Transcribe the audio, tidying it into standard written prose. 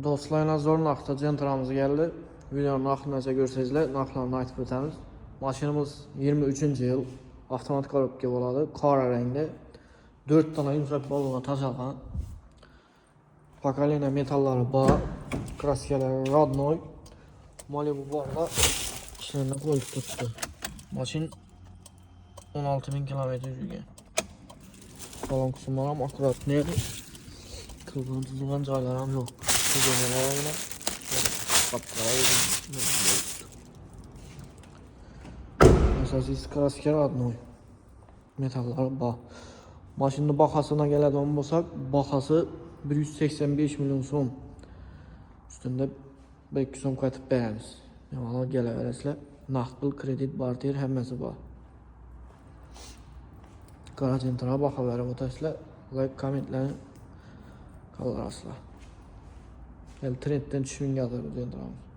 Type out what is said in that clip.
Dostlarla zor naqda Centramız geldi. Videonun axırınaca görsəzlər, naqlarını aytıb ötəmiz. Maşinimiz 23-cü il avtomatik korobka boladı. Qara rəngdə 4 dana yumşaq balona taşalğan. Pakalina metalları bağ, kraskaları Radnoy. Malibu bağla işlerine koyup tuttu. Maşin 16.000 kilometre yürüyen. Balon kısımlarım akurat neydi? Kılgın tuzulgan caylarım yok. Kılgınlarına kapkara yedim. Esasız krasker Radnoy. Metalları bağ. Maşının baxasına gələdəm olsaq, baxası 185 milyon son. Üstündə 500 son qayıtıb bəyəniz. Yəni, gələ verəsilə naqdıl, kredit, barter, həmməsi var. Qara Centrama baxa verəm o təslə. Like, kommentlərini qalır asla. Yəni, trenddən düşmün yazır bu Centramız.